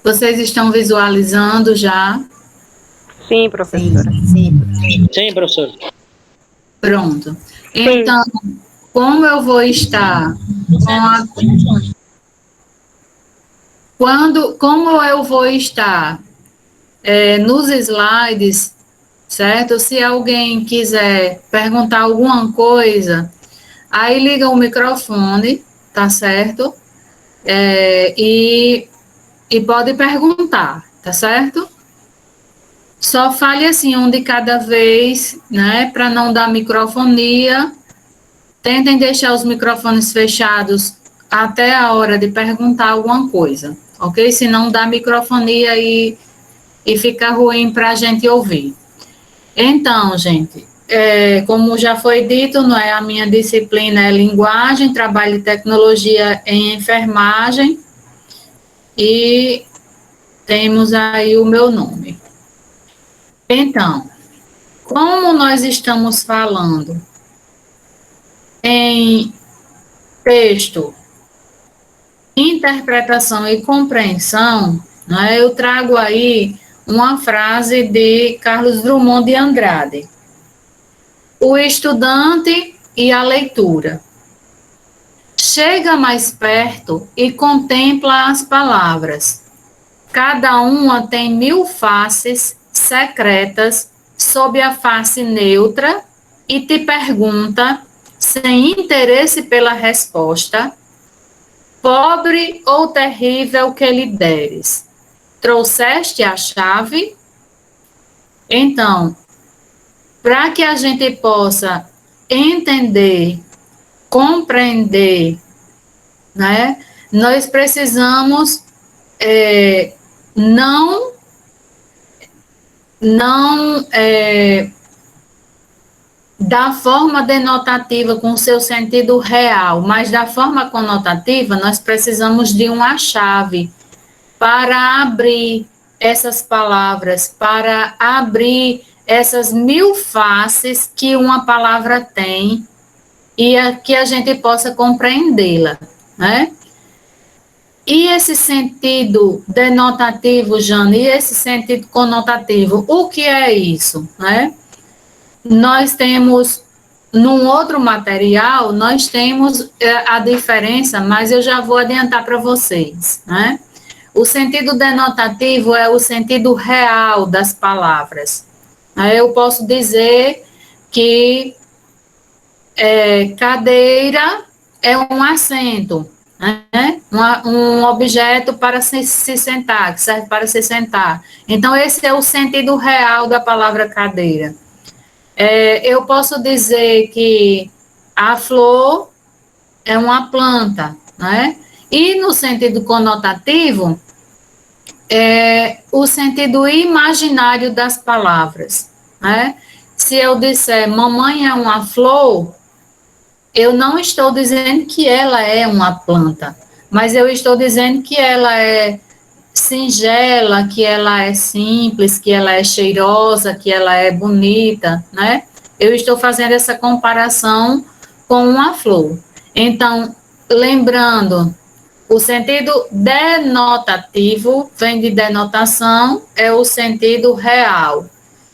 Vocês estão visualizando já? Sim, professora. Sim, professor. Pronto. Sim. Então, como eu vou estar com a... Como eu vou estar nos slides, certo? Se alguém quiser perguntar alguma coisa, aí liga o microfone, tá certo? E pode perguntar, tá certo? Só fale assim, um de cada vez, né? Para não dar microfonia. Tentem deixar os microfones fechados até a hora de perguntar alguma coisa, ok? Se não dá microfonia e fica ruim para a gente ouvir. Então, gente, como já foi dito, não é, a minha disciplina é linguagem, trabalho e tecnologia em enfermagem e temos aí o meu nome. Então, como nós estamos falando em texto, interpretação e compreensão, né, eu trago aí uma frase de Carlos Drummond de Andrade. O estudante e a leitura. Chega mais perto e contempla as palavras. Cada uma tem 1000 faces secretas sob a face neutra e te pergunta, sem interesse pela resposta, pobre ou terrível que lhe deres. Trouxeste a chave? Então, para que a gente possa entender, compreender, né, nós precisamos não da forma denotativa com seu sentido real, mas da forma conotativa nós precisamos de uma chave para abrir essas palavras, para abrir essas 1000 faces que uma palavra tem e que a gente possa compreendê-la, né? E esse sentido denotativo, Jane, e esse sentido conotativo, o que é isso, né? Nós temos, num outro material, nós temos a diferença, mas eu já vou adiantar para vocês, né? O sentido denotativo é o sentido real das palavras. Eu posso dizer que cadeira é um assento, né? Um objeto para se sentar, que serve para se sentar. Então, esse é o sentido real da palavra cadeira. Eu posso dizer que a flor é uma planta, né? E no sentido conotativo, o sentido imaginário das palavras, né? Se eu disser mamãe é uma flor, eu não estou dizendo que ela é uma planta, mas eu estou dizendo que ela é singela, que ela é simples, que ela é cheirosa, que ela é bonita, né? Eu estou fazendo essa comparação com uma flor. Então, lembrando, o sentido denotativo vem de denotação, é o sentido real.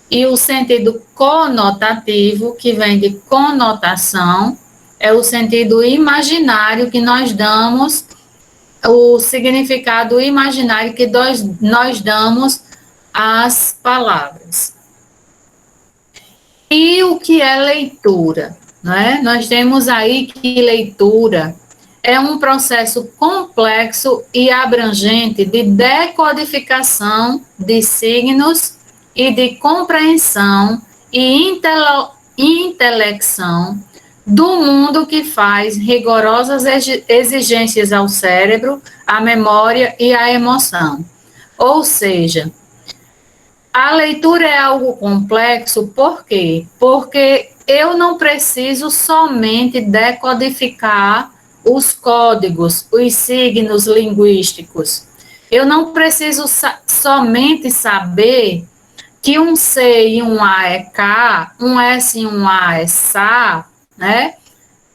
E o sentido conotativo, que vem de conotação, é o sentido imaginário que nós damos, o significado imaginário que nós damos às palavras. E o que é leitura? Né? Nós temos aí que leitura é um processo complexo e abrangente de decodificação de signos e de compreensão e intelecção do mundo que faz rigorosas exigências ao cérebro, à memória e à emoção. Ou seja, a leitura é algo complexo, por quê? Porque eu não preciso somente decodificar os códigos, os signos linguísticos. Eu não preciso somente saber que um C e um A é K, um S e um A é SA, né?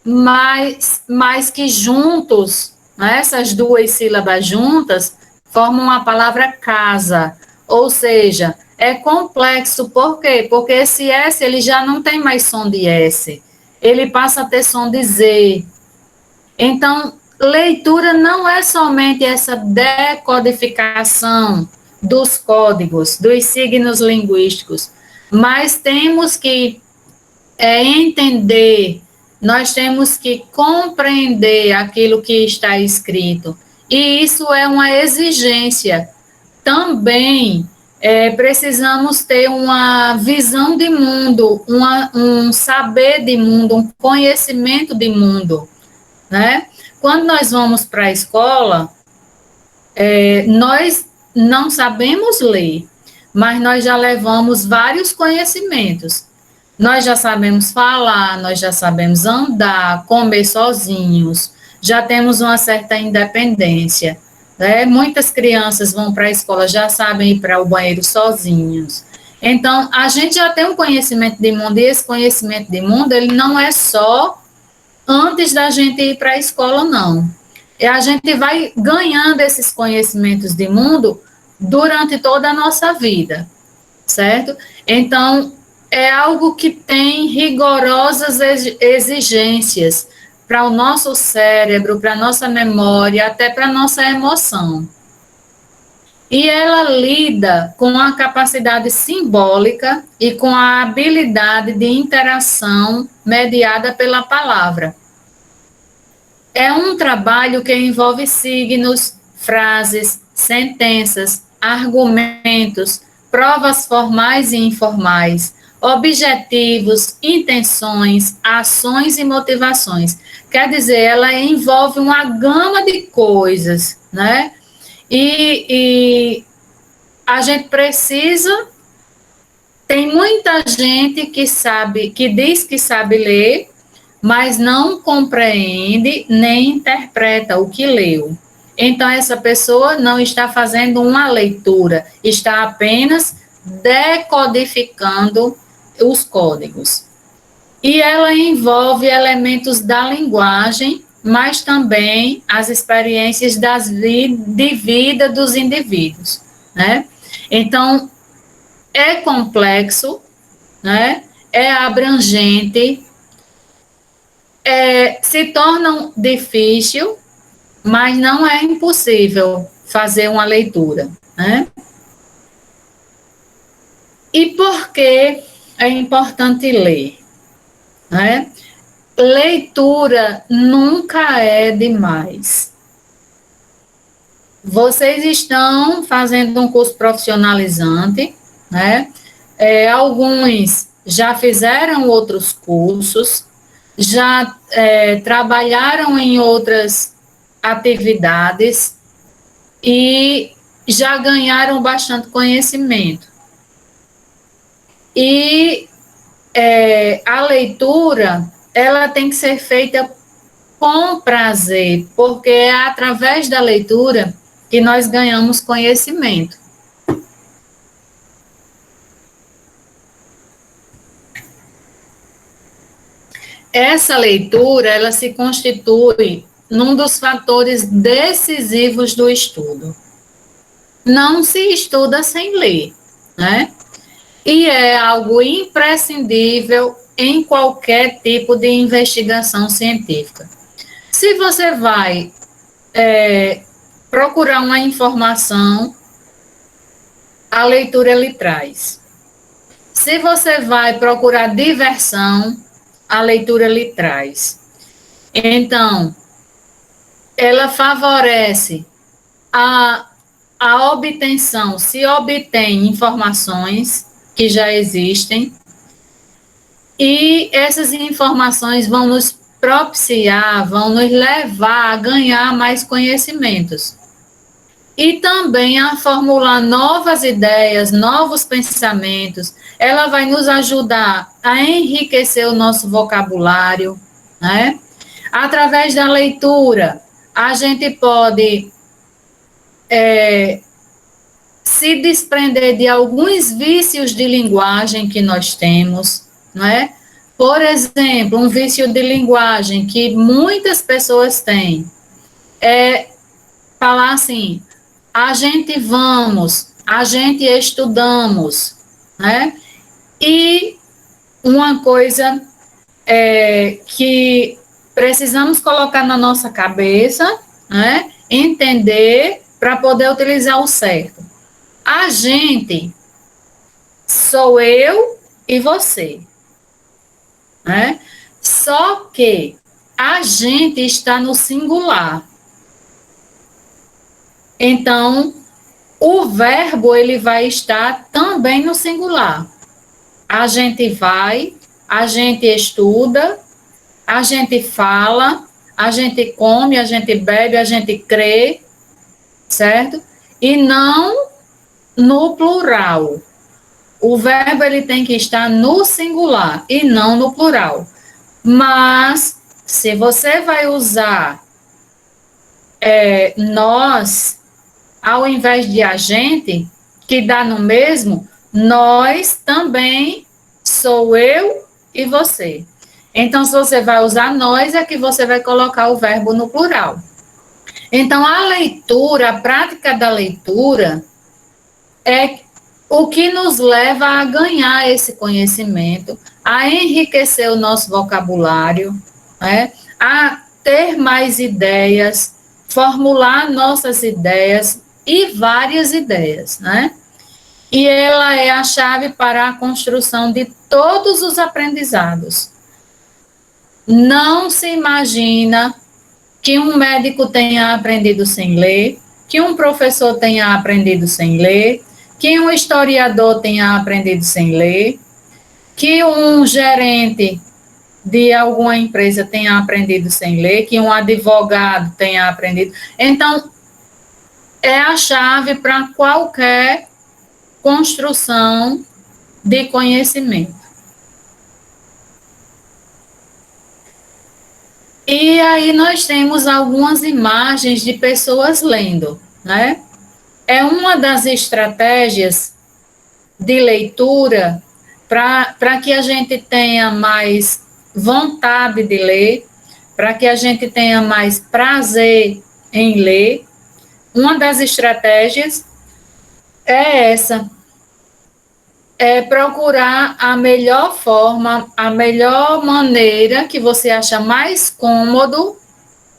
Mas que juntos, né, essas duas sílabas juntas, formam a palavra casa, ou seja, é complexo, por quê? Porque esse S, ele já não tem mais som de S, ele passa a ter som de Z. Então, leitura não é somente essa decodificação dos códigos, dos signos linguísticos, mas temos que entender, nós temos que compreender aquilo que está escrito. E isso é uma exigência. Também precisamos ter uma visão de mundo, um saber de mundo, um conhecimento de mundo, né? Quando nós vamos para a escola, nós não sabemos ler, mas nós já levamos vários conhecimentos. Nós já sabemos falar, nós já sabemos andar, comer sozinhos, já temos uma certa independência, né? Muitas crianças vão para a escola, já sabem ir para o banheiro sozinhos. Então, a gente já tem um conhecimento de mundo, e esse conhecimento de mundo, ele não é só antes da gente ir para a escola, não. E a gente vai ganhando esses conhecimentos de mundo durante toda a nossa vida, certo? Então, é algo que tem rigorosas exigências para o nosso cérebro, para a nossa memória, até para a nossa emoção. E ela lida com a capacidade simbólica e com a habilidade de interação mediada pela palavra. É um trabalho que envolve signos, frases, sentenças, argumentos, provas formais e informais, objetivos, intenções, ações e motivações. Quer dizer, ela envolve uma gama de coisas, né? E a gente precisa. Tem muita gente que sabe, que diz que sabe ler, mas não compreende nem interpreta o que leu. Então, essa pessoa não está fazendo uma leitura, está apenas decodificando os códigos. E ela envolve elementos da linguagem, mas também as experiências de vida dos indivíduos, né? Então, é complexo, né? É abrangente, se torna difícil, mas não é impossível fazer uma leitura, né? E por que é importante ler, né? Leitura nunca é demais. Vocês estão fazendo um curso profissionalizante, né? Alguns já fizeram outros cursos, já trabalharam em outras atividades e já ganharam bastante conhecimento. E a leitura, ela tem que ser feita com prazer, porque é através da leitura que nós ganhamos conhecimento. Essa leitura, ela se constitui num dos fatores decisivos do estudo. Não se estuda sem ler, né? E é algo imprescindível em qualquer tipo de investigação científica. Se você vai procurar uma informação, a leitura lhe traz. Se você vai procurar diversão, a leitura lhe traz. Então, ela favorece a obtenção, se obtém informações que já existem, e essas informações vão nos propiciar, vão nos levar a ganhar mais conhecimentos. E também a formular novas ideias, novos pensamentos. Ela vai nos ajudar a enriquecer o nosso vocabulário, né? Através da leitura, a gente pode se desprender de alguns vícios de linguagem que nós temos, não é? Por exemplo, um vício de linguagem que muitas pessoas têm é falar assim: a gente vamos, a gente estudamos, né? E uma coisa que precisamos colocar na nossa cabeça, né? Entender para poder utilizar o certo. A gente sou eu e você, né? Só que a gente está no singular. Então, o verbo ele vai estar também no singular. A gente vai, a gente estuda, a gente fala, a gente come, a gente bebe, a gente crê, certo? E não no plural. O verbo ele tem que estar no singular e não no plural. Mas, se você vai usar nós, ao invés de a gente, que dá no mesmo, nós também sou eu e você. Então, se você vai usar nós, é que você vai colocar o verbo no plural. Então, a leitura, a prática da leitura, é o que nos leva a ganhar esse conhecimento, a enriquecer o nosso vocabulário, né? A ter mais ideias, formular nossas ideias e várias ideias, né? E ela é a chave para a construção de todos os aprendizados. Não se imagina que um médico tenha aprendido sem ler, que um professor tenha aprendido sem ler, que um historiador tenha aprendido sem ler, que um gerente de alguma empresa tenha aprendido sem ler, que um advogado tenha aprendido. Então, é a chave para qualquer construção de conhecimento. E aí nós temos algumas imagens de pessoas lendo, né? É uma das estratégias de leitura para que a gente tenha mais vontade de ler, para que a gente tenha mais prazer em ler. Uma das estratégias é essa, é procurar a melhor forma, a melhor maneira que você acha mais cômodo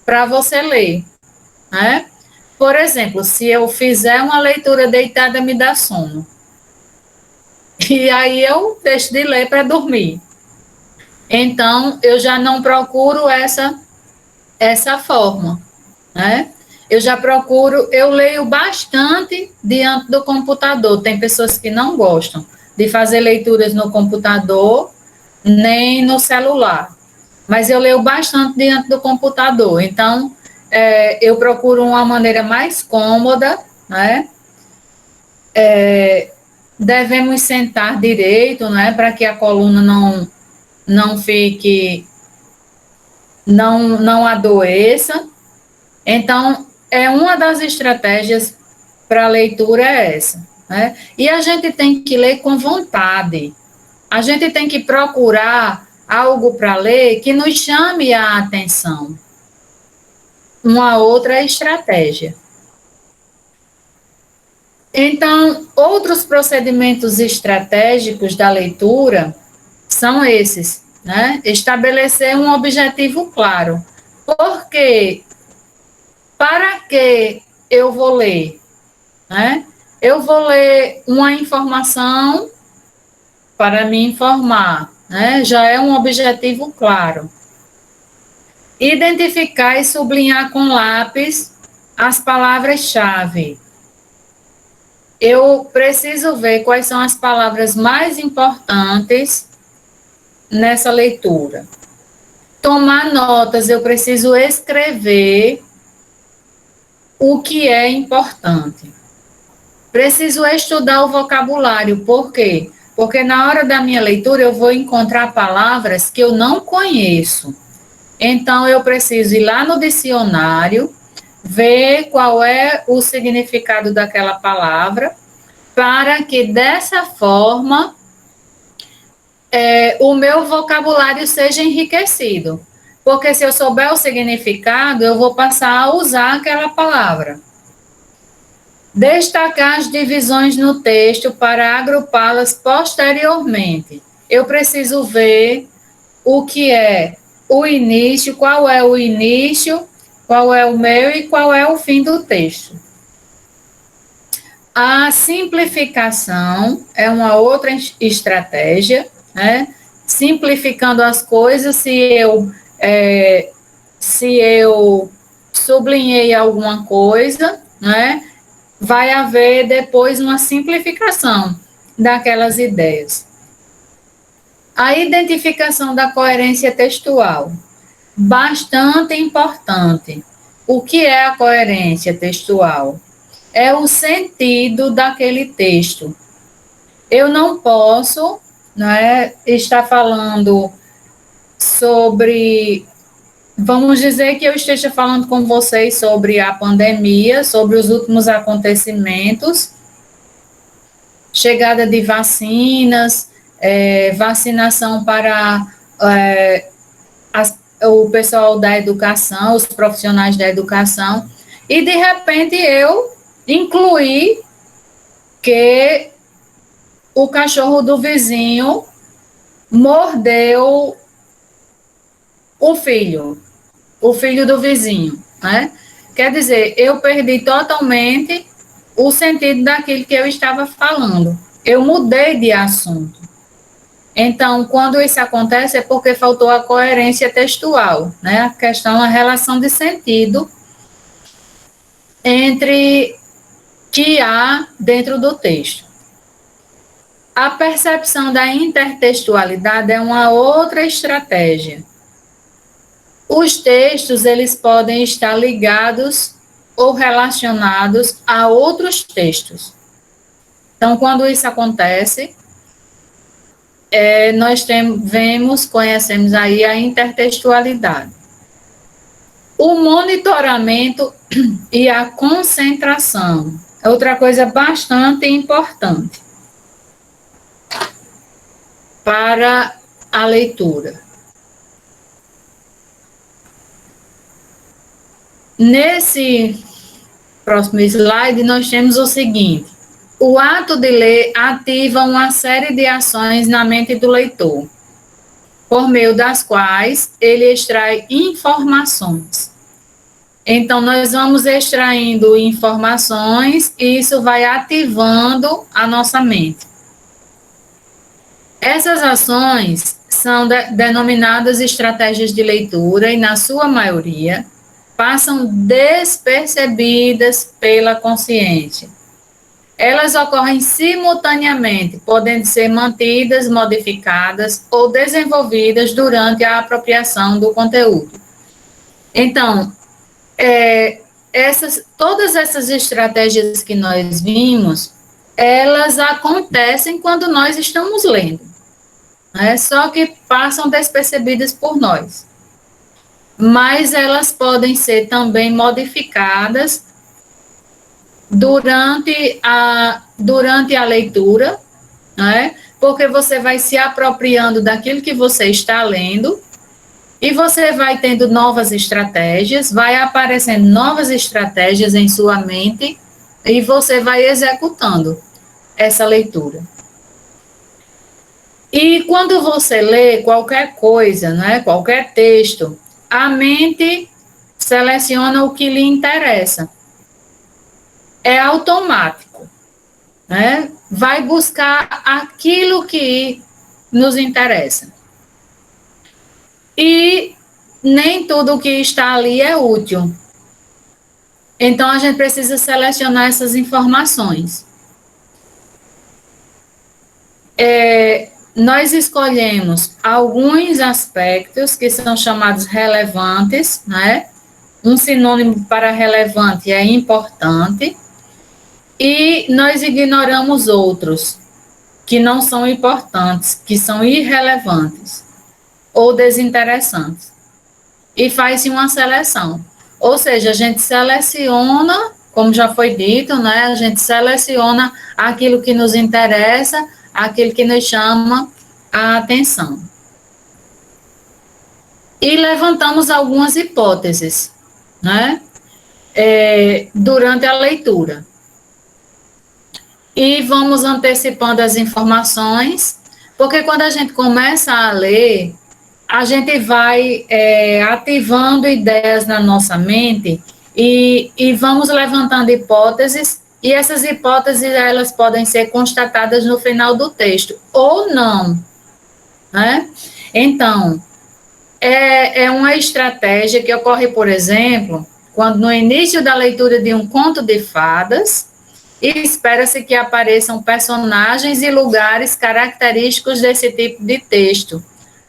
para você ler, né? Por exemplo, se eu fizer uma leitura deitada, me dá sono. E aí eu deixo de ler para dormir. Então, eu já não procuro essa forma, né? Eu leio bastante diante do computador. Tem pessoas que não gostam de fazer leituras no computador, nem no celular. Mas eu leio bastante diante do computador. Então, eu procuro uma maneira mais cômoda, né? Devemos sentar direito, né? Para que a coluna não fique, não adoeça. Então, uma das estratégias para a leitura é essa, né? E a gente tem que ler com vontade. A gente tem que procurar algo para ler que nos chame a atenção. Uma outra estratégia. Então, outros procedimentos estratégicos da leitura são esses, né? Estabelecer um objetivo claro. Porque para que eu vou ler, né? Eu vou ler uma informação para me informar, né? Já é um objetivo claro. Identificar e sublinhar com lápis as palavras-chave. Eu preciso ver quais são as palavras mais importantes nessa leitura. Tomar notas, eu preciso escrever o que é importante. Preciso estudar o vocabulário, por quê? Porque na hora da minha leitura eu vou encontrar palavras que eu não conheço. Então, eu preciso ir lá no dicionário, ver qual é o significado daquela palavra, para que dessa forma o meu vocabulário seja enriquecido. Porque se eu souber o significado, eu vou passar a usar aquela palavra. Destacar as divisões no texto para agrupá-las posteriormente. Eu preciso ver o que é o início, qual é o início, qual é o meio e qual é o fim do texto. A simplificação é uma outra estratégia, né? Simplificando as coisas, se eu sublinhei alguma coisa, né? Vai haver depois uma simplificação daquelas ideias. A identificação da coerência textual, bastante importante. O que é a coerência textual? É o sentido daquele texto. Eu não posso, né, estar falando sobre, vamos dizer que eu esteja falando com vocês sobre a pandemia, sobre os últimos acontecimentos, chegada de vacinas, vacinação para o pessoal da educação, os profissionais da educação, e de repente eu incluí que o cachorro do vizinho mordeu o filho do vizinho, né? Quer dizer, eu perdi totalmente o sentido daquilo que eu estava falando. Eu mudei de assunto. Então, quando isso acontece, é porque faltou a coerência textual, né? A questão, a relação de sentido entre que há dentro do texto. A percepção da intertextualidade é uma outra estratégia. Os textos, eles podem estar ligados ou relacionados a outros textos. Então, quando isso acontece, nós conhecemos aí a intertextualidade. O monitoramento e a concentração é outra coisa bastante importante para a leitura. Nesse próximo slide, nós temos o seguinte: o ato de ler ativa uma série de ações na mente do leitor, por meio das quais ele extrai informações. Então, nós vamos extraindo informações e isso vai ativando a nossa mente. Essas ações são denominadas estratégias de leitura e, na sua maioria, passam despercebidas pela consciência. Elas ocorrem simultaneamente, podendo ser mantidas, modificadas ou desenvolvidas durante a apropriação do conteúdo. Então, todas essas estratégias que nós vimos, elas acontecem quando nós estamos lendo, né? Só que passam despercebidas por nós. Mas elas podem ser também modificadas durante a leitura, né? Porque você vai se apropriando daquilo que você está lendo e você vai tendo novas estratégias, vai aparecendo novas estratégias em sua mente e você vai executando essa leitura. E quando você lê qualquer coisa, né, qualquer texto, a mente seleciona o que lhe interessa. É automático, né? Vai buscar aquilo que nos interessa. E nem tudo que está ali é útil. Então, a gente precisa selecionar essas informações. Nós escolhemos alguns aspectos que são chamados relevantes, né? Um sinônimo para relevante é importante. E nós ignoramos outros que não são importantes, que são irrelevantes ou desinteressantes. E faz-se uma seleção. Ou seja, a gente seleciona, como já foi dito, né? A gente seleciona aquilo que nos interessa, aquilo que nos chama a atenção. E levantamos algumas hipóteses, né? Durante a leitura. e vamos antecipando as informações, porque quando a gente começa a ler, a gente vai ativando ideias na nossa mente e vamos levantando hipóteses, e essas hipóteses elas podem ser constatadas no final do texto, ou não, né? Então, é uma estratégia que ocorre, por exemplo, quando no início da leitura de um conto de fadas, espera-se que apareçam personagens e lugares característicos desse tipo de texto.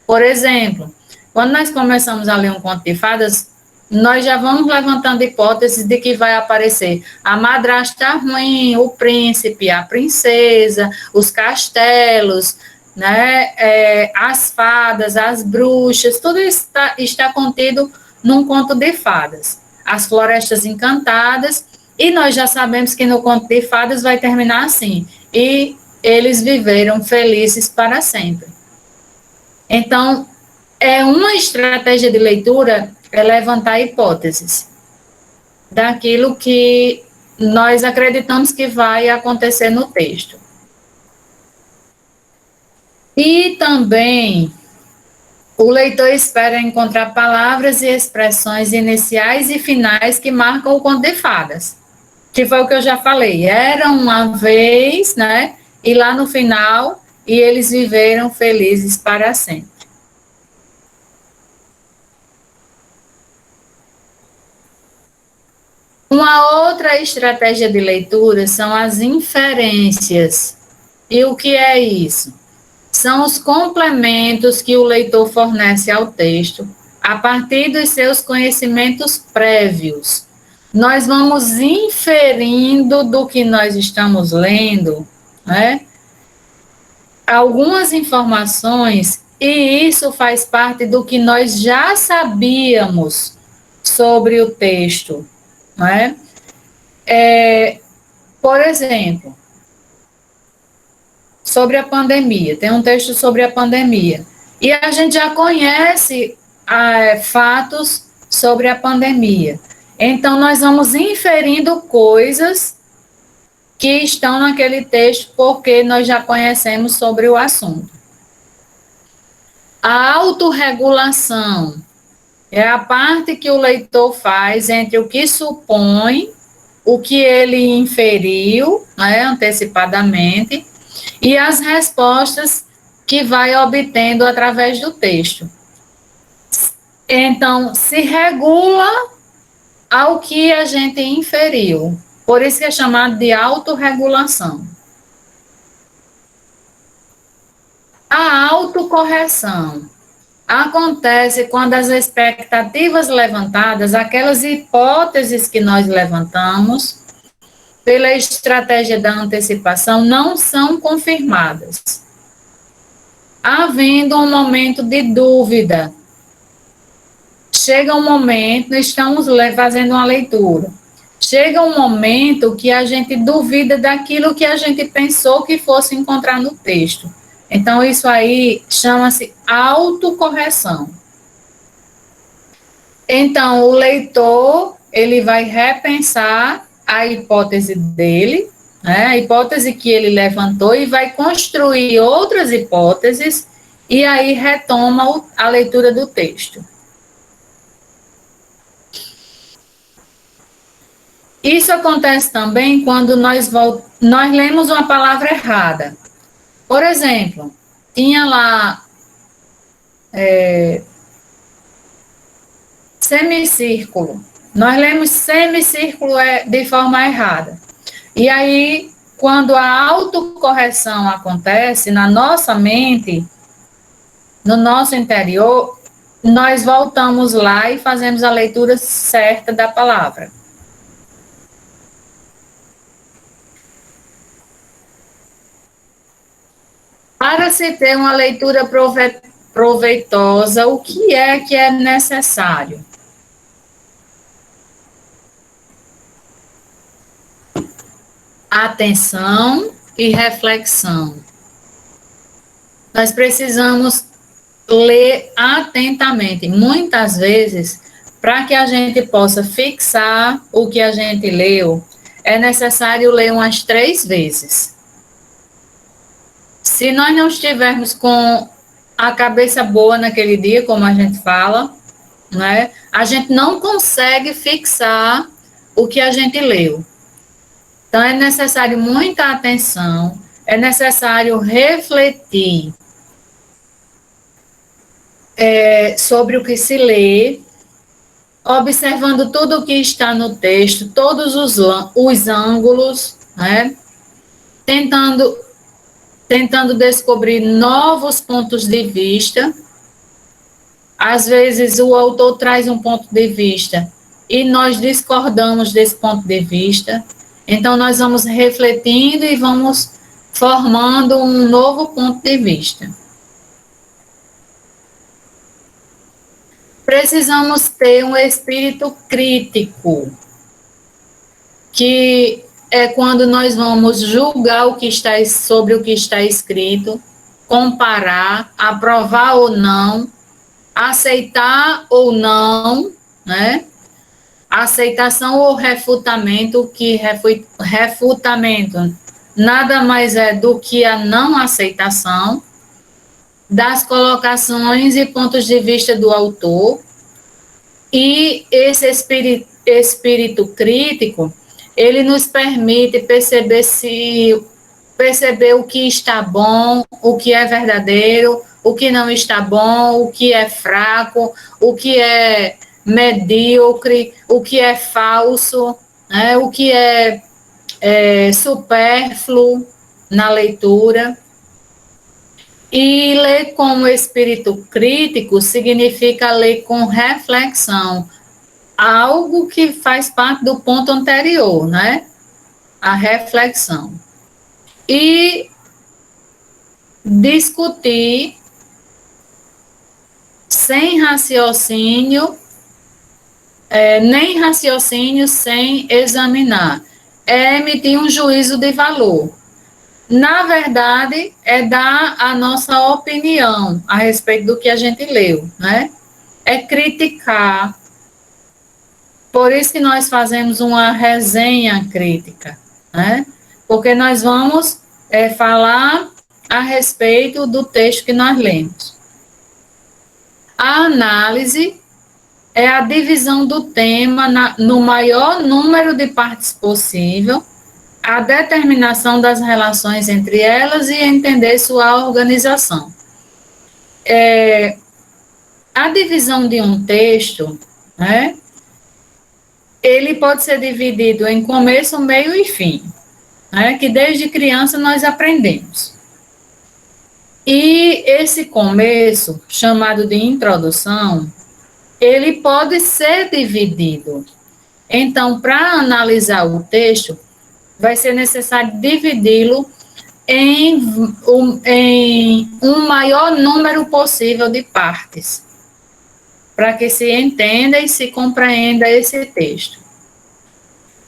Por exemplo, quando nós começamos a ler um conto de fadas, nós já vamos levantando hipóteses de que vai aparecer a madrasta ruim, o príncipe, a princesa, os castelos, né, as fadas, as bruxas, tudo está contido num conto de fadas. As florestas encantadas, e nós já sabemos que no conto de fadas vai terminar assim, e eles viveram felizes para sempre. Então, é uma estratégia de leitura levantar hipóteses daquilo que nós acreditamos que vai acontecer no texto. E também o leitor espera encontrar palavras e expressões iniciais e finais que marcam o conto de fadas, que foi o que eu já falei. Era uma vez, né? E lá no final, e eles viveram felizes para sempre. Uma outra estratégia de leitura são as inferências. E o que é isso? São os complementos que o leitor fornece ao texto a partir dos seus conhecimentos prévios. Nós vamos inferindo do que nós estamos lendo, né, algumas informações, e isso faz parte do que nós já sabíamos sobre o texto, né? Por exemplo, sobre a pandemia, tem um texto sobre a pandemia, e a gente já conhece fatos sobre a pandemia. Então, nós vamos inferindo coisas que estão naquele texto, porque nós já conhecemos sobre o assunto. A autorregulação é a parte que o leitor faz entre o que supõe, o que ele inferiu, né, antecipadamente, e as respostas que vai obtendo através do texto. Então, se regula ao que a gente inferiu. Por isso que é chamado de autorregulação. A autocorreção acontece quando as expectativas levantadas, aquelas hipóteses que nós levantamos, pela estratégia da antecipação, não são confirmadas. Havendo um momento de dúvida. Chega um momento, estamos fazendo uma leitura. Chega um momento que a gente duvida daquilo que a gente pensou que fosse encontrar no texto. Então, isso aí chama-se autocorreção. Então, o leitor, ele vai repensar a hipótese dele, né, a hipótese que ele levantou, e vai construir outras hipóteses, e aí retoma a leitura do texto. Isso acontece também quando nós lemos uma palavra errada. Por exemplo, tinha lá semicírculo. Nós lemos semicírculo de forma errada. E aí, quando a autocorreção acontece na nossa mente, no nosso interior, nós voltamos lá e fazemos a leitura certa da palavra. Para se ter uma leitura proveitosa, o que é necessário? Atenção e reflexão. Nós precisamos ler atentamente, muitas vezes, para que a gente possa fixar o que a gente leu, é necessário ler umas 3 vezes. Se nós não estivermos com a cabeça boa naquele dia, como a gente fala, né, a gente não consegue fixar o que a gente leu. Então, é necessário muita atenção, é necessário refletir sobre o que se lê, observando tudo o que está no texto, todos os ângulos, né? Tentando descobrir novos pontos de vista. Às vezes o autor traz um ponto de vista e nós discordamos desse ponto de vista. Então nós vamos refletindo e vamos formando um novo ponto de vista. Precisamos ter um espírito crítico, que é quando nós vamos julgar o que está sobre o que está escrito, comparar, aprovar ou não, aceitar ou não, né? Aceitação ou refutamento, que refutamento nada mais é do que a não aceitação das colocações e pontos de vista do autor. E esse espírito crítico, ele nos permite perceber o que está bom, o que é verdadeiro, o que não está bom, o que é fraco, o que é medíocre, o que é falso, né, o que é supérfluo na leitura. E ler com o espírito crítico significa ler com reflexão, algo que faz parte do ponto anterior, né? A reflexão. E discutir sem raciocínio, nem raciocínio sem examinar. É emitir um juízo de valor. Na verdade, é dar a nossa opinião a respeito do que a gente leu, né? É criticar. Por isso que nós fazemos uma resenha crítica, né? Porque nós vamos falar a respeito do texto que nós lemos. A análise é a divisão do tema no maior número de partes possível, a determinação das relações entre elas e entender sua organização. A divisão de um texto, né, ele pode ser dividido em começo, meio e fim, né, que desde criança nós aprendemos. E esse começo, chamado de introdução, ele pode ser dividido. Então, para analisar o texto, vai ser necessário dividi-lo em um maior número possível de partes, para que se entenda e se compreenda esse texto.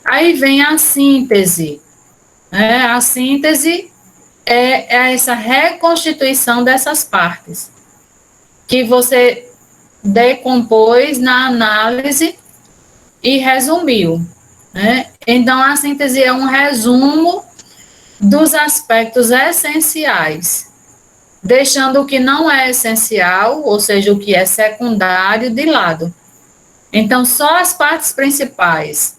Aí vem a síntese. A síntese é essa reconstituição dessas partes, que você decompôs na análise e resumiu. Então, a síntese é um resumo dos aspectos essenciais, deixando o que não é essencial, ou seja, o que é secundário, de lado. Então, só as partes principais.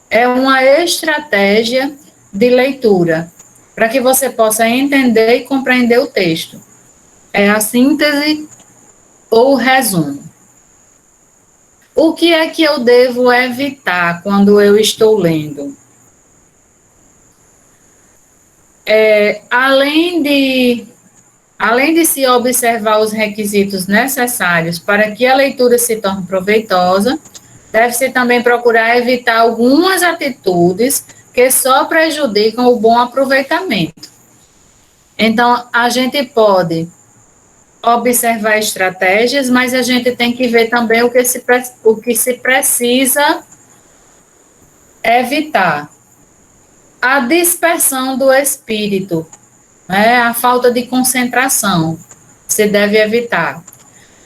É uma estratégia de leitura, para que você possa entender e compreender o texto. É a síntese ou resumo. O que é que eu devo evitar quando eu estou lendo? Além de se observar os requisitos necessários para que a leitura se torne proveitosa, deve-se também procurar evitar algumas atitudes que só prejudicam o bom aproveitamento. Então, a gente pode observar estratégias, mas a gente tem que ver também o que se precisa evitar. A dispersão do espírito, a falta de concentração, se deve evitar.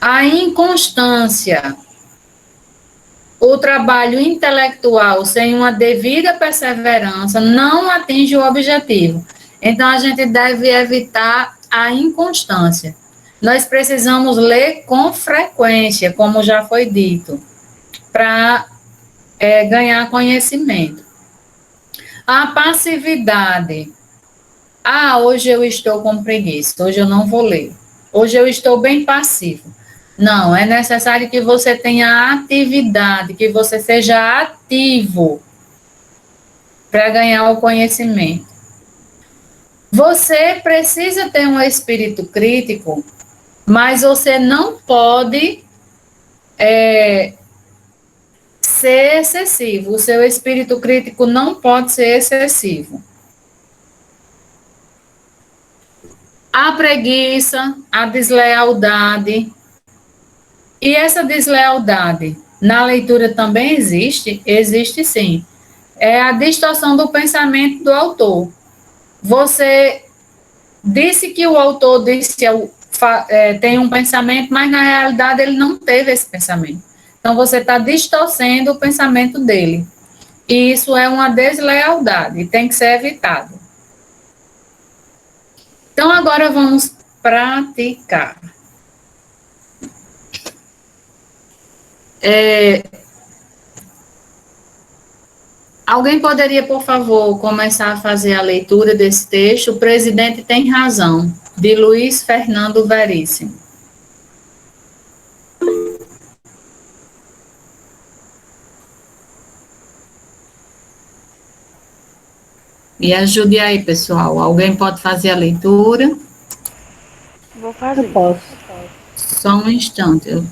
A inconstância, o trabalho intelectual sem uma devida perseverança não atinge o objetivo. Então, a gente deve evitar a inconstância. Nós precisamos ler com frequência, como já foi dito, para ganhar conhecimento. A passividade. Ah, hoje eu estou com preguiça, hoje eu não vou ler. Hoje eu estou bem passivo. Não, é necessário que você tenha atividade, que você seja ativo para ganhar o conhecimento. Você precisa ter um espírito crítico, mas você não pode ser excessivo. O seu espírito crítico não pode ser excessivo. A preguiça, a deslealdade. E essa deslealdade na leitura também existe? Existe sim. É a distorção do pensamento do autor. Você disse que o autor tem um pensamento, mas na realidade ele não teve esse pensamento. Então você está distorcendo o pensamento dele. E isso é uma deslealdade e tem que ser evitado. Então agora vamos praticar. Alguém poderia, por favor, começar a fazer a leitura desse texto? O presidente tem razão, de Luiz Fernando Veríssimo. Me ajude aí, pessoal. Alguém pode fazer a leitura? Vou fazer. Eu posso. Só um instante.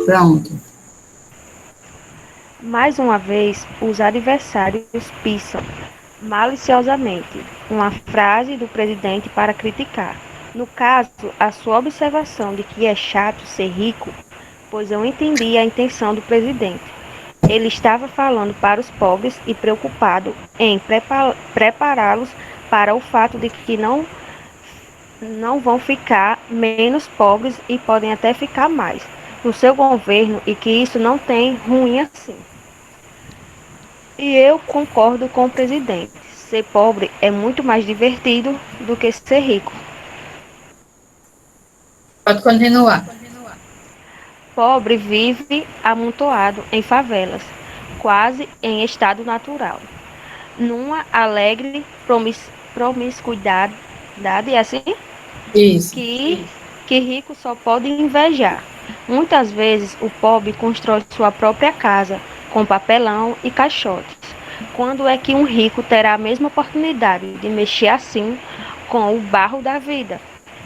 Pronto. Mais uma vez, os adversários pisam maliciosamente uma frase do presidente para criticar. No caso, a sua observação de que é chato ser rico, pois eu entendi a intenção do presidente. Ele estava falando para os pobres e preocupado em prepará-los para o fato de que não vão ficar menos pobres e podem até ficar mais no seu governo e que isso não tem ruim assim. E eu concordo com o presidente. Ser pobre é muito mais divertido do que ser rico. Pode continuar. Pobre vive amontoado em favelas, quase em estado natural, numa alegre promiscuidade, é assim? Isso. Que rico só pode invejar. Muitas vezes o pobre constrói sua própria casa com papelão e caixotes. Quando é que um rico terá a mesma oportunidade de mexer assim com o barro da vida,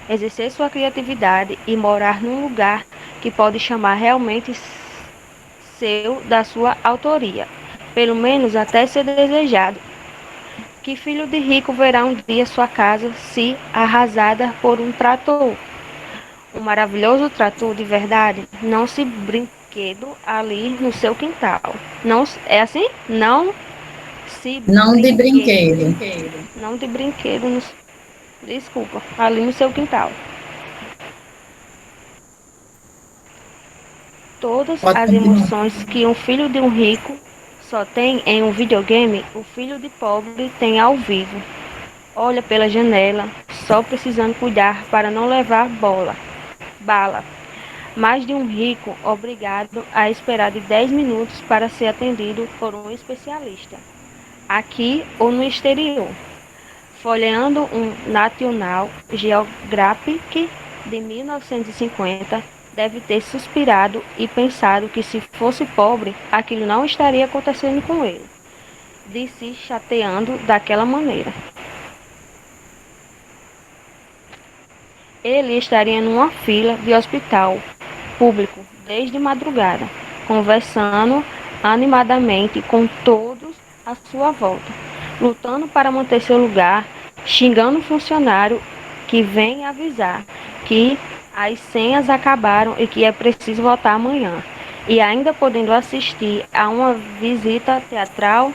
exercer sua criatividade e morar num lugar que pode chamar realmente seu da sua autoria, pelo menos até ser desejado? Que filho de rico verá um dia sua casa se arrasada por um trator? Um maravilhoso trator de verdade, não se brinquedo ali no seu quintal. Não é assim? Não se Não de brinquedo. Não de brinquedo, desculpa, ali no seu quintal. Todas Pode as continuar. emoções que um filho de um rico só tem em um videogame, o filho de pobre tem ao vivo. Olha pela janela, só precisando cuidar para não levar bala. Mais de um rico obrigado a esperar de 10 minutos para ser atendido por um especialista, aqui ou no exterior. Folheando um National Geographic de 1950, deve ter suspirado e pensado que se fosse pobre, aquilo não estaria acontecendo com ele, de se chateando daquela maneira. Ele estaria numa fila de hospital público desde madrugada, conversando animadamente com todos à sua volta, lutando para manter seu lugar, xingando o funcionário que vem avisar que as senhas acabaram e que é preciso voltar amanhã, e ainda podendo assistir a uma visita teatral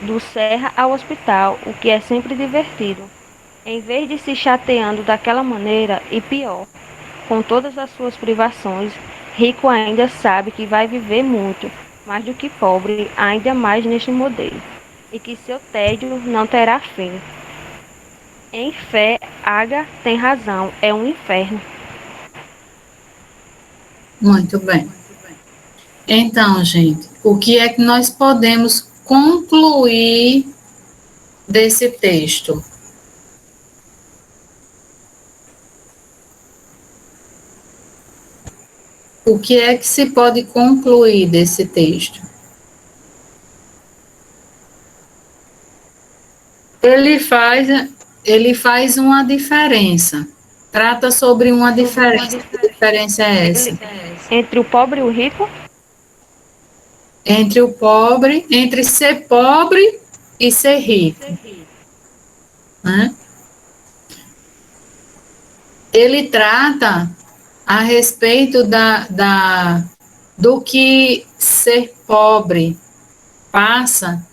do Serra ao hospital, o que é sempre divertido. Em vez de se chateando daquela maneira, e pior, com todas as suas privações, rico ainda sabe que vai viver muito, mais do que pobre, ainda mais neste modelo, e que seu tédio não terá fim. Em fé, Aga tem razão, é um inferno. Muito bem. Então, gente, o que é que nós podemos concluir desse texto? O que é que se pode concluir desse texto? Ele faz uma diferença. Trata sobre uma diferença. Que diferença é essa? Entre o pobre e o rico? Entre ser pobre e ser rico, né? Ele trata a respeito do que ser pobre passa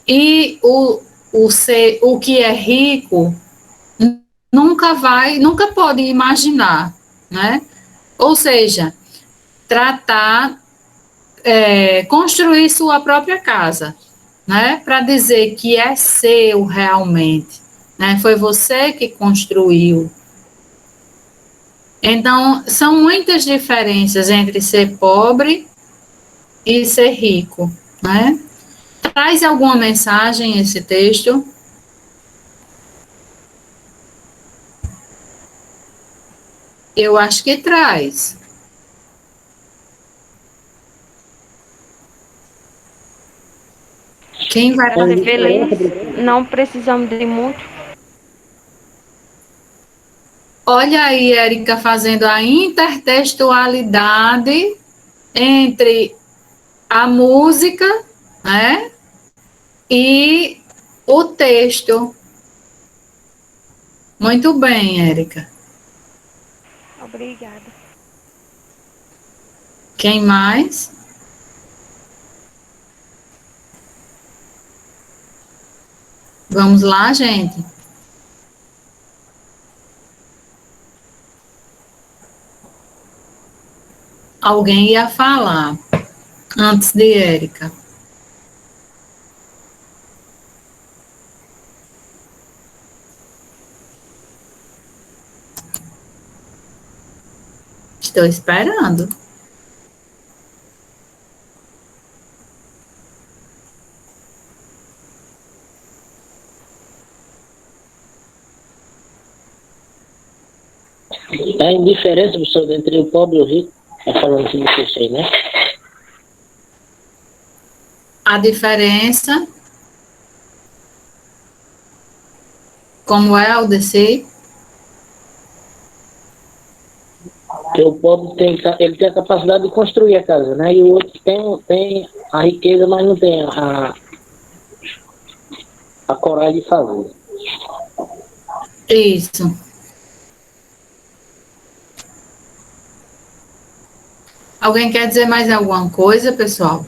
e o que é rico nunca pode imaginar, né? Ou seja, construir sua própria casa, né? Para dizer que é seu realmente, né? Foi você que construiu. Então, são muitas diferenças entre ser pobre e ser rico, né? Traz alguma mensagem esse texto? Eu acho que traz. Quem vai Para ser feliz, não precisamos de muito. Olha aí, Érica, fazendo a intertextualidade entre a música, né, e o texto. Muito bem, Érica. Obrigada. Quem mais? Vamos lá, gente. Alguém ia falar antes de Érica. Estou esperando. A indiferença, professor, entre o pobre e o rico, é falando que não sei, né? A diferença, como é, Aldeci? Que o pobre ele tem a capacidade de construir a casa, né? E o outro tem a riqueza, mas não tem a coragem de fazer. Isso. Alguém quer dizer mais alguma coisa, pessoal?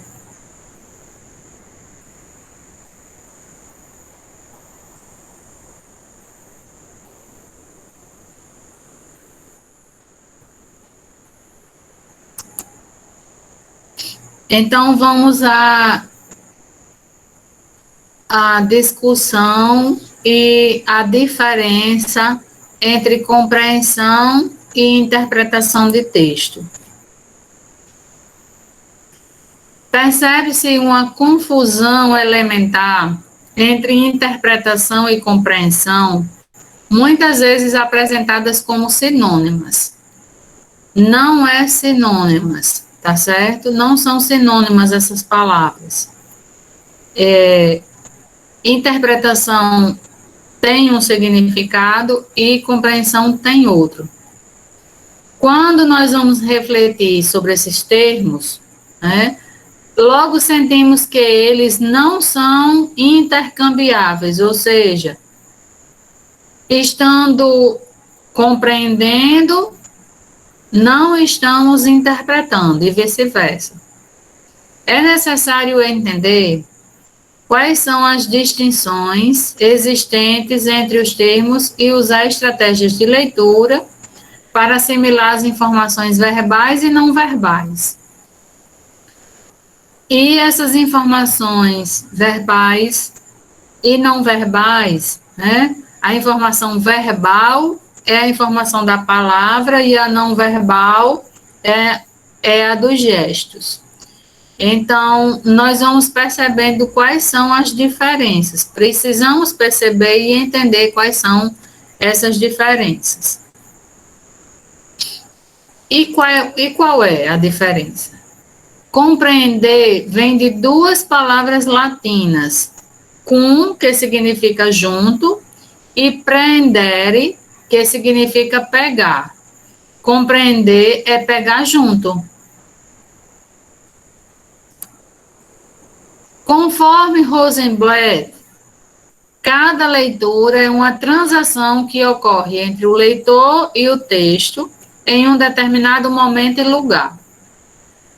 Então, vamos à discussão e a diferença entre compreensão e interpretação de texto. Percebe-se uma confusão elementar entre interpretação e compreensão, muitas vezes apresentadas como sinônimas. Não é sinônimas, tá certo? Não são sinônimas essas palavras. Interpretação tem um significado e compreensão tem outro. Quando nós vamos refletir sobre esses termos, né, logo sentimos que eles não são intercambiáveis, ou seja, estando compreendendo, não estamos interpretando e vice-versa. É necessário entender quais são as distinções existentes entre os termos e usar estratégias de leitura para assimilar as informações verbais e não verbais. E essas informações verbais e não verbais, né, A informação verbal é a informação da palavra e a não verbal é a dos gestos. Então, nós vamos percebendo quais são as diferenças. Precisamos perceber e entender quais são essas diferenças. E qual é a diferença? Compreender vem de duas palavras latinas, cum, que significa junto, e prendere, que significa pegar. Compreender é pegar junto. Conforme Rosenblatt, cada leitura é uma transação que ocorre entre o leitor e o texto em um determinado momento e lugar.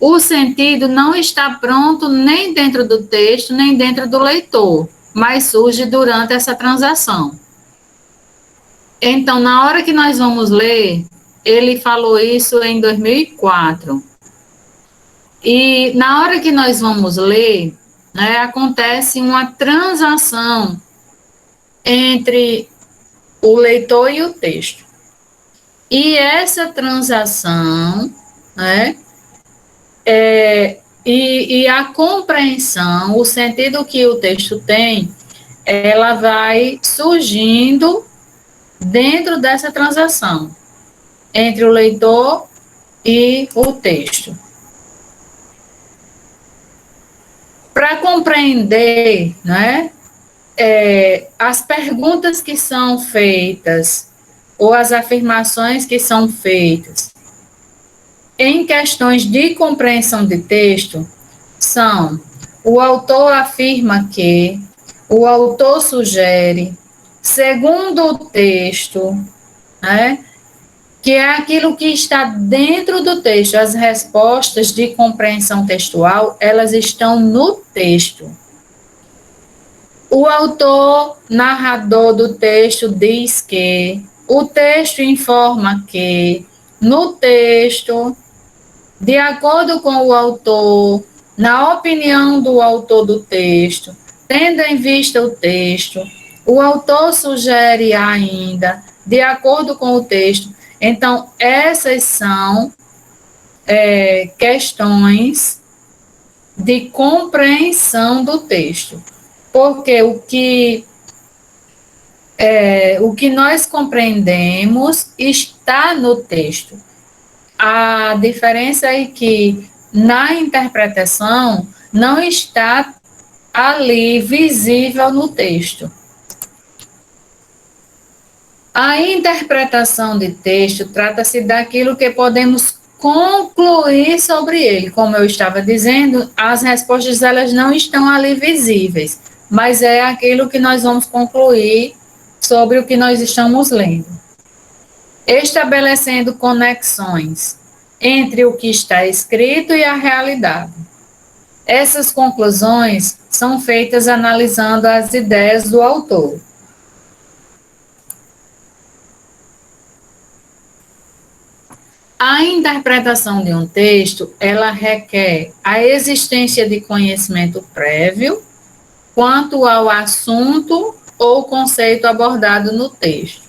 O sentido não está pronto nem dentro do texto, nem dentro do leitor, mas surge durante essa transação. Então, na hora que nós vamos ler, ele falou isso em 2004. E na hora que nós vamos ler, né, acontece uma transação entre o leitor e o texto. E essa transação, né, e a compreensão, o sentido que o texto tem, ela vai surgindo dentro dessa transação entre o leitor e o texto. Para compreender, né, as perguntas que são feitas ou as afirmações que são feitas em questões de compreensão de texto são: o autor afirma que, o autor sugere, segundo o texto, né, que é aquilo que está dentro do texto. As respostas de compreensão textual, elas estão no texto. O autor, narrador do texto, diz que, o texto informa que, no texto, de acordo com o autor, na opinião do autor do texto, tendo em vista o texto, o autor sugere ainda, de acordo com o texto. Então, essas são questões de compreensão do texto. Porque o que nós compreendemos está no texto. A diferença é que na interpretação não está ali visível no texto. A interpretação de texto trata-se daquilo que podemos concluir sobre ele. Como eu estava dizendo, as respostas elas não estão ali visíveis, mas é aquilo que nós vamos concluir sobre o que nós estamos lendo. Estabelecendo conexões entre o que está escrito e a realidade. Essas conclusões são feitas analisando as ideias do autor. A interpretação de um texto, ela requer a existência de conhecimento prévio quanto ao assunto ou conceito abordado no texto.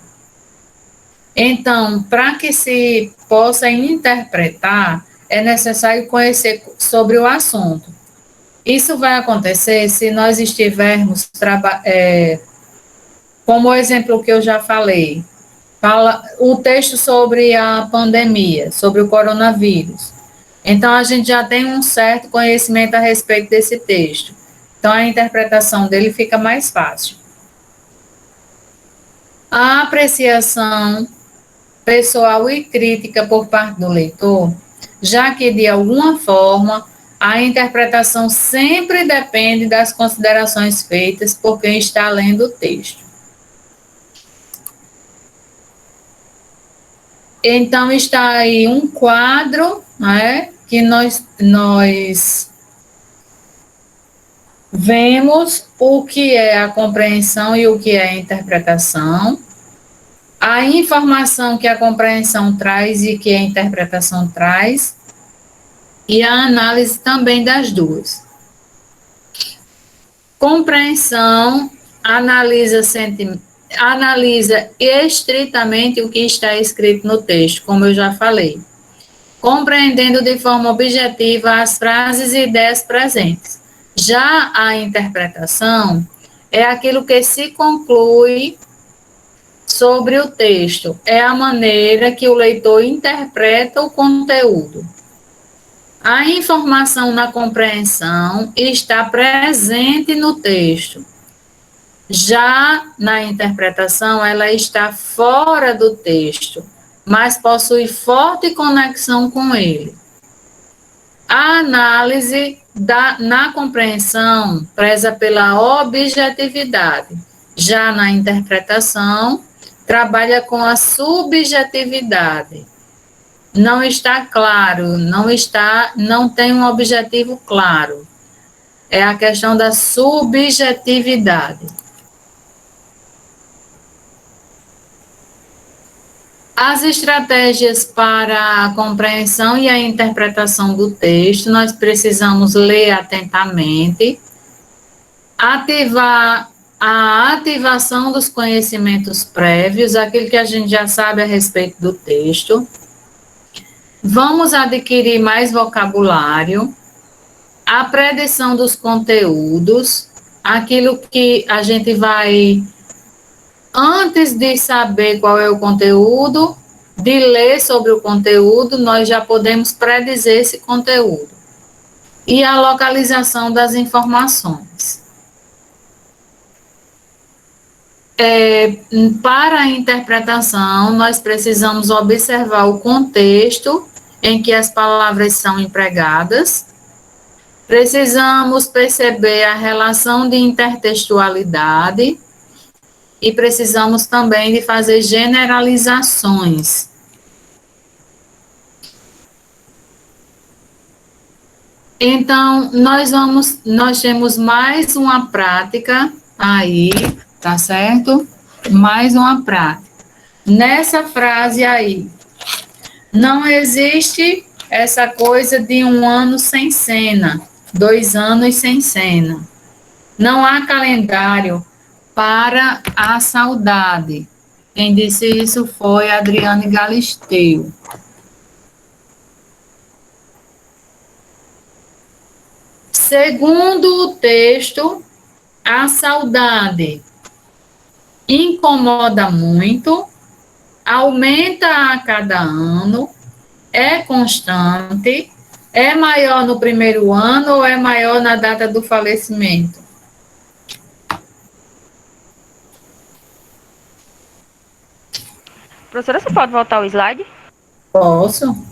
Então, para que se possa interpretar, é necessário conhecer sobre o assunto. Isso vai acontecer se nós estivermos, como o exemplo que eu já falei, fala o texto sobre a pandemia, sobre o coronavírus. Então, a gente já tem um certo conhecimento a respeito desse texto. Então, a interpretação dele fica mais fácil. A apreciação pessoal e crítica por parte do leitor, já que, de alguma forma, a interpretação sempre depende das considerações feitas por quem está lendo o texto. Então, está aí um quadro, né, que nós vemos o que é a compreensão e o que é a interpretação, a informação que a compreensão traz e que a interpretação traz, e a análise também das duas. Compreensão analisa analisa estritamente o que está escrito no texto, como eu já falei, compreendendo de forma objetiva as frases e ideias presentes. Já a interpretação é aquilo que se conclui sobre o texto, é a maneira que o leitor interpreta o conteúdo. A informação na compreensão está presente no texto. Já na interpretação, ela está fora do texto, mas possui forte conexão com ele. A análise na compreensão preza pela objetividade. Já na interpretação, trabalha com a subjetividade. Não está claro, não tem um objetivo claro. É a questão da subjetividade. As estratégias para a compreensão e a interpretação do texto, nós precisamos ler atentamente, ativar a ativação dos conhecimentos prévios, aquilo que a gente já sabe a respeito do texto. Vamos adquirir mais vocabulário, a predição dos conteúdos, aquilo que a gente vai, antes de saber qual é o conteúdo, de ler sobre o conteúdo, nós já podemos predizer esse conteúdo. E a localização das informações. Para a interpretação, nós precisamos observar o contexto em que as palavras são empregadas, precisamos perceber a relação de intertextualidade e precisamos também de fazer generalizações. Então, nós temos mais uma prática aí, tá certo? Mais uma prática. Nessa frase aí, não existe essa coisa de 1 ano sem cena, 2 anos sem cena. Não há calendário para a saudade. Quem disse isso foi Adriane Galisteu. Segundo o texto, a saudade incomoda muito, aumenta a cada ano, é constante, é maior no primeiro ano ou é maior na data do falecimento? Professora, você pode voltar ao slide? Posso.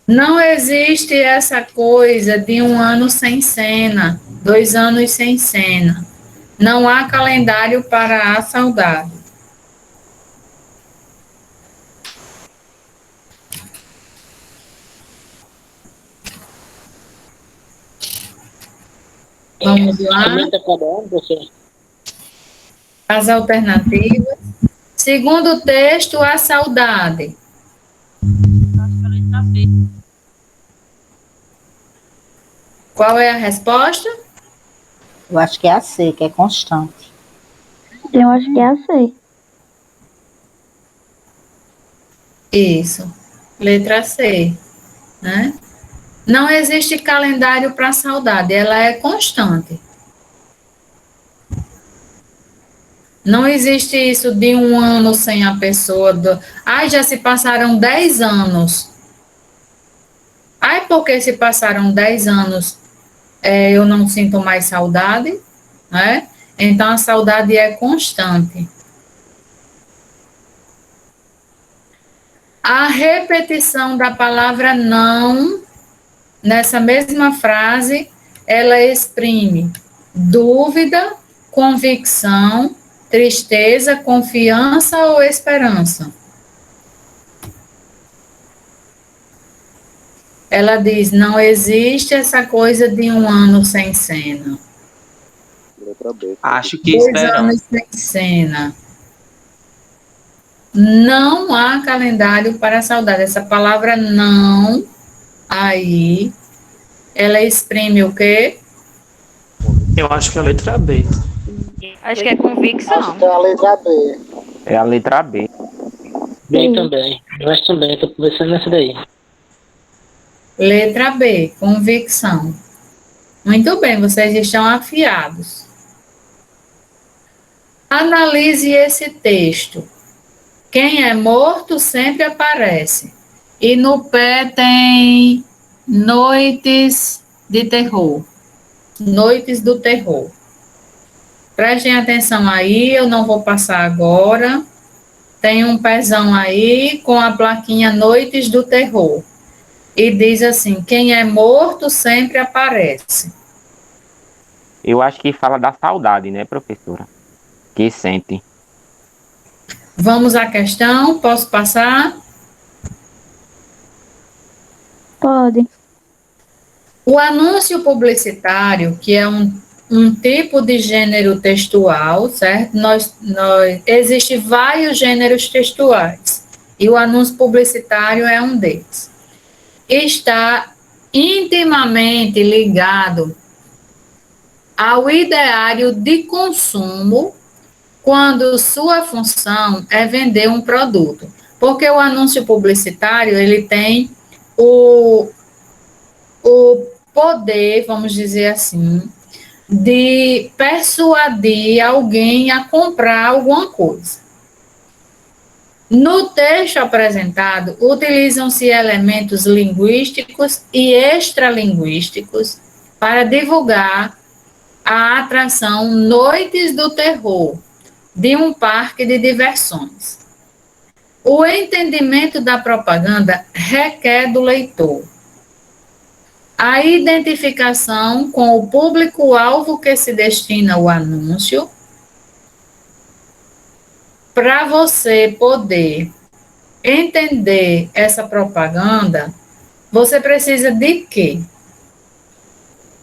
Não existe essa coisa de 1 ano sem cena, 2 anos sem cena. Não há calendário para a saudade. Vamos lá. As alternativas. Segundo o texto, a saudade. Qual é a resposta? Eu acho que é a C, que é constante. Eu acho que é a C. Isso. Letra C. Né? Não existe calendário para a saudade, ela é constante. Não existe isso de 1 ano sem a pessoa. Já se passaram 10 anos. Porque se passaram 10 anos, eu não sinto mais saudade, né? Então, a saudade é constante. A repetição da palavra não, nessa mesma frase, ela exprime dúvida, convicção, tristeza, confiança ou esperança? Ela diz, não existe essa coisa de 1 ano sem cena. Acho que 2 esperança. anos sem cena. Não há calendário para a saudade. Essa palavra não, aí, ela exprime o quê? Eu acho que é a letra B. Acho que é Acho convicção. que é a letra B. É a letra B. Bem também. Nós também, estou conversando nessa daí. Letra B, convicção. Muito bem, vocês estão afiados. Analise esse texto. Quem é morto sempre aparece. E no pé tem noites de terror. Noites do terror. Prestem atenção aí, eu não vou passar agora. Tem um pezão aí com a plaquinha Noites do Terror. E diz assim: quem é morto sempre aparece. Eu acho que fala da saudade, né, professora? Que sente. Vamos à questão, posso passar? Pode. O anúncio publicitário, que é um tipo de gênero textual, certo? Existem vários gêneros textuais, e o anúncio publicitário é um deles. Está intimamente ligado ao ideário de consumo quando sua função é vender um produto. Porque o anúncio publicitário, ele tem o poder, vamos dizer assim, de persuadir alguém a comprar alguma coisa. No texto apresentado, utilizam-se elementos linguísticos e extralinguísticos para divulgar a atração Noites do Terror de um parque de diversões. O entendimento da propaganda requer do leitor a identificação com o público-alvo que se destina o anúncio, para você poder entender essa propaganda, você precisa de quê?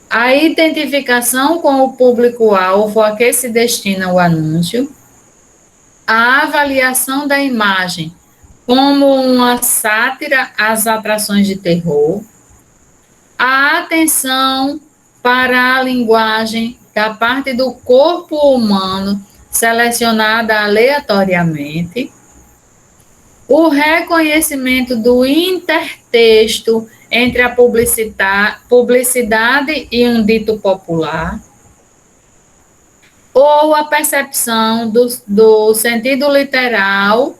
A identificação com o público-alvo a que se destina o anúncio, a avaliação da imagem como uma sátira às atrações de terror, a atenção para a linguagem da parte do corpo humano selecionada aleatoriamente, o reconhecimento do intertexto entre a publicidade e um dito popular, ou a percepção do sentido literal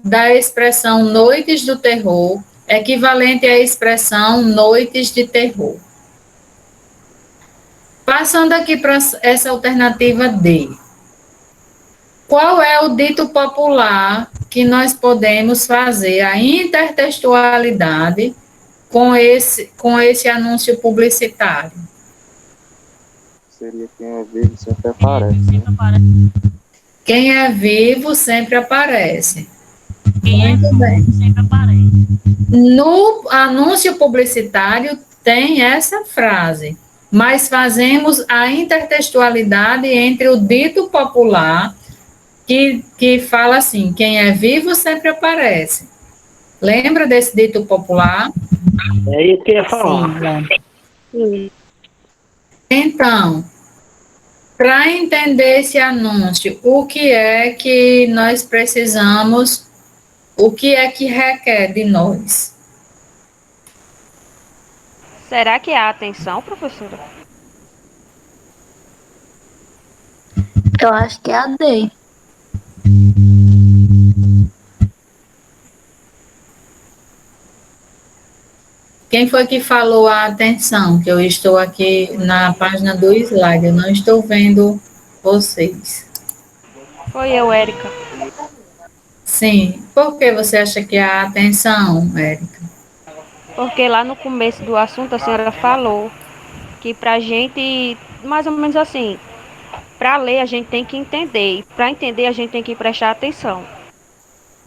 da expressão noites do terror, equivalente à expressão noites de terror. Passando aqui para essa alternativa D. Qual é o dito popular que nós podemos fazer a intertextualidade com esse anúncio publicitário? Seria quem é vivo sempre aparece. Quem é vivo sempre aparece. Muito bem. No anúncio publicitário tem essa frase, mas fazemos a intertextualidade entre o dito popular, que fala assim, quem é vivo sempre aparece. Lembra desse dito popular? É isso que eu ia falar. Sim, Então, para entender esse anúncio, o que é que nós precisamos, o que é que requer de nós? Será que é a atenção, professora? Eu acho que é a D. Quem foi que falou a atenção? Que eu estou aqui na página do slide, eu não estou vendo vocês. Foi eu, Érica. Sim. Por que você acha que é a atenção, Érica? Porque lá no começo do assunto a senhora falou que pra gente, mais ou menos assim, pra ler a gente tem que entender. E pra entender a gente tem que prestar atenção.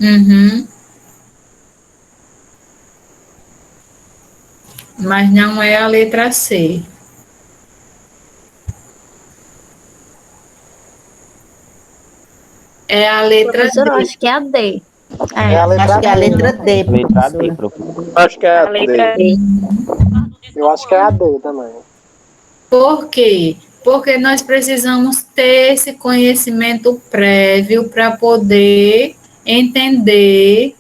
Uhum. Mas não é a letra C. É a letra Professora, eu D. acho que é a D. É a letra acho que é a D. letra D, Letra D, professora. professor. Acho que é a A letra D. Eu acho que é a D também. Por quê? Porque nós precisamos ter esse conhecimento prévio para poder entender,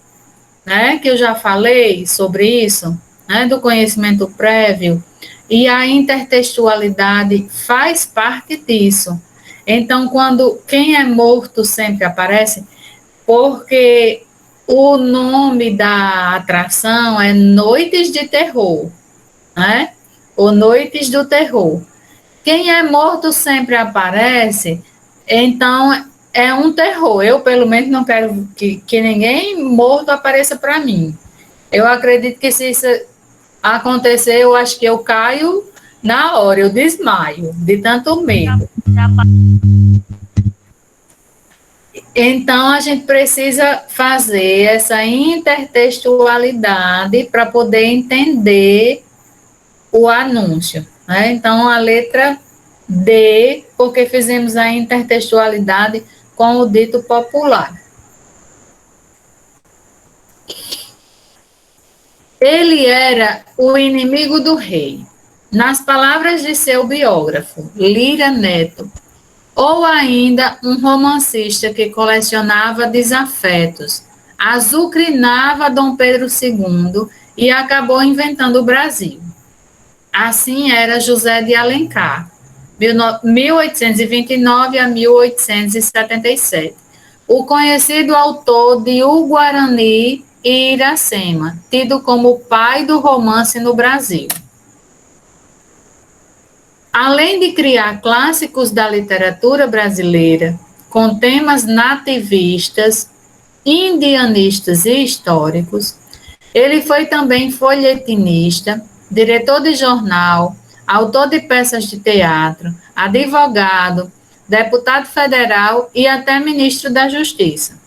né, que eu já falei sobre isso, né, do conhecimento prévio, e a intertextualidade faz parte disso. Então, quando quem é morto sempre aparece, porque o nome da atração é Noites de Terror, né? Ou Noites do Terror. Quem é morto sempre aparece, então é um terror. Eu, pelo menos, não quero que ninguém morto apareça para mim. Eu acredito que se isso acontecer, eu acho que eu caio na hora, eu desmaio de tanto medo. Então, a gente precisa fazer essa intertextualidade para poder entender o anúncio, né? Então, a letra D, porque fizemos a intertextualidade com o dito popular. Ele era o inimigo do rei. Nas palavras de seu biógrafo, Lira Neto, ou ainda um romancista que colecionava desafetos, azucrinava Dom Pedro II e acabou inventando o Brasil. Assim era José de Alencar, 1829 a 1877, o conhecido autor de O Guarani e Iracema, tido como o pai do romance no Brasil. Além de criar clássicos da literatura brasileira, com temas nativistas, indianistas e históricos, ele foi também folhetinista, diretor de jornal, autor de peças de teatro, advogado, deputado federal e até ministro da Justiça.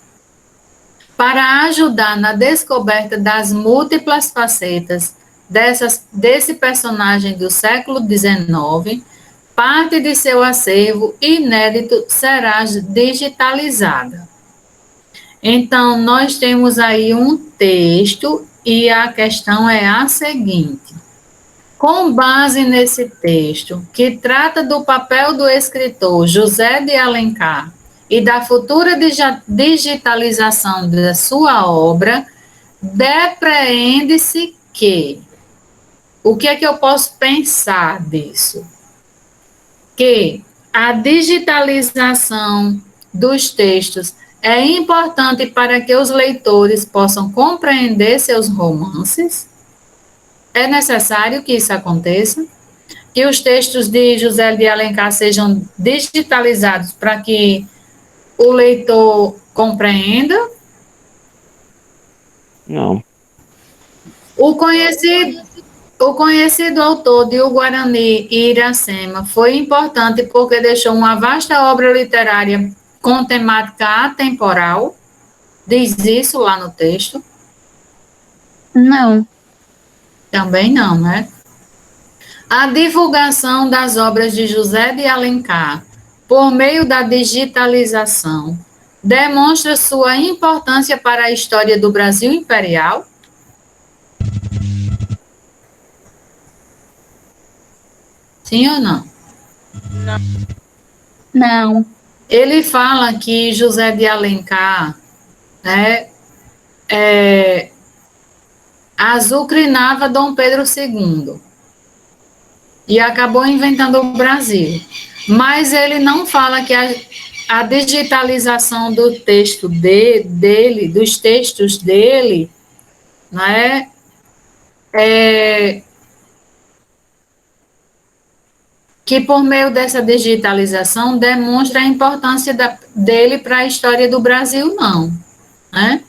Para ajudar na descoberta das múltiplas facetas desse personagem do século XIX, parte de seu acervo inédito será digitalizada. Então, nós temos aí um texto e a questão é a seguinte: com base nesse texto, que trata do papel do escritor José de Alencar e da futura digitalização da sua obra, depreende-se que o que é que eu posso pensar disso? Que a digitalização dos textos é importante para que os leitores possam compreender seus romances. É necessário que isso aconteça, que os textos de José de Alencar sejam digitalizados para que o leitor compreenda. Não. O conhecido autor de O Guarani e Iracema foi importante porque deixou uma vasta obra literária com temática atemporal. Diz isso lá no texto? Não. Também não, né? A divulgação das obras de José de Alencar por meio da digitalização demonstra sua importância para a história do Brasil imperial? Sim ou não? Não. Ele fala que José de Alencar, né, azucrinava Dom Pedro II e acabou inventando o Brasil. Mas ele não fala que a digitalização do texto dele, dos textos dele, né, que por meio dessa digitalização demonstra a importância dele para a história do Brasil, não. Né?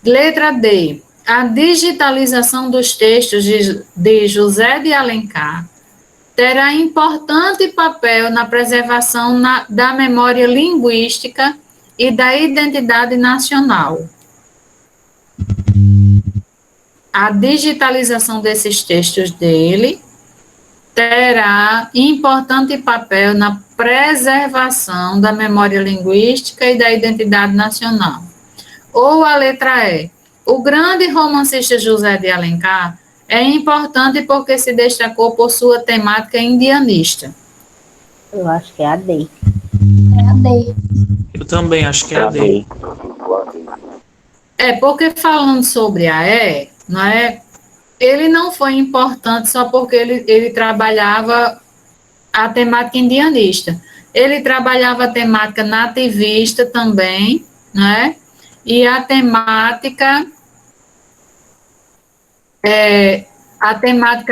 Letra D. A digitalização dos textos de José de Alencar terá importante papel na preservação da memória linguística e da identidade nacional. A digitalização desses textos dele terá importante papel na preservação da memória linguística e da identidade nacional. Ou a letra E. O grande romancista José de Alencar é importante porque se destacou por sua temática indianista. Eu acho que é a D. É a D. Eu também acho que é a D. D. Porque falando sobre a E, não é? Ele não foi importante só porque ele trabalhava a temática indianista. Ele trabalhava a temática nativista também, né? E a temática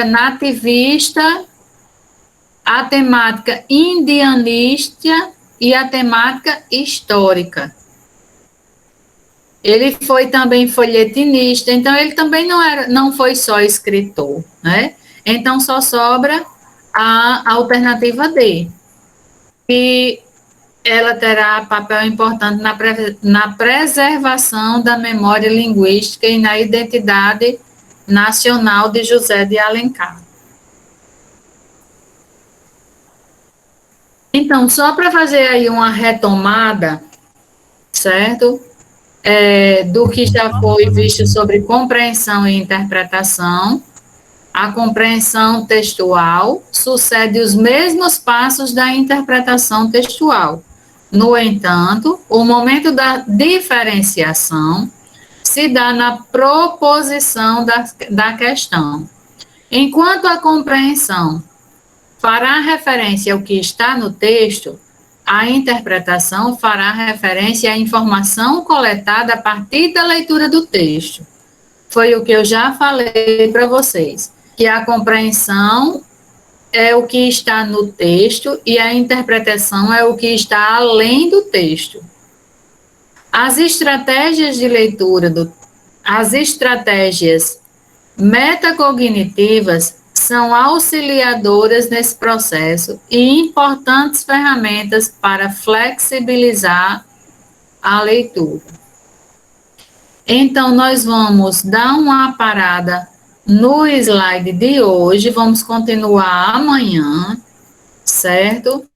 nativista, a temática indianista e a temática histórica. Ele foi também folhetinista, então ele também não foi só escritor, né? Então só sobra a alternativa D, que ela terá papel importante na preservação da memória linguística e na identidade nacional de José de Alencar. Então, só para fazer aí uma retomada, certo? Do que já foi visto sobre compreensão e interpretação, a compreensão textual sucede os mesmos passos da interpretação textual. No entanto, o momento da diferenciação se dá na proposição da questão. Enquanto a compreensão fará referência ao que está no texto, a interpretação fará referência à informação coletada a partir da leitura do texto. Foi o que eu já falei para vocês, que a compreensão é o que está no texto e a interpretação é o que está além do texto. As estratégias de leitura, as estratégias metacognitivas são auxiliadoras nesse processo e importantes ferramentas para flexibilizar a leitura. Então, nós vamos dar uma parada no slide de hoje, vamos continuar amanhã, certo?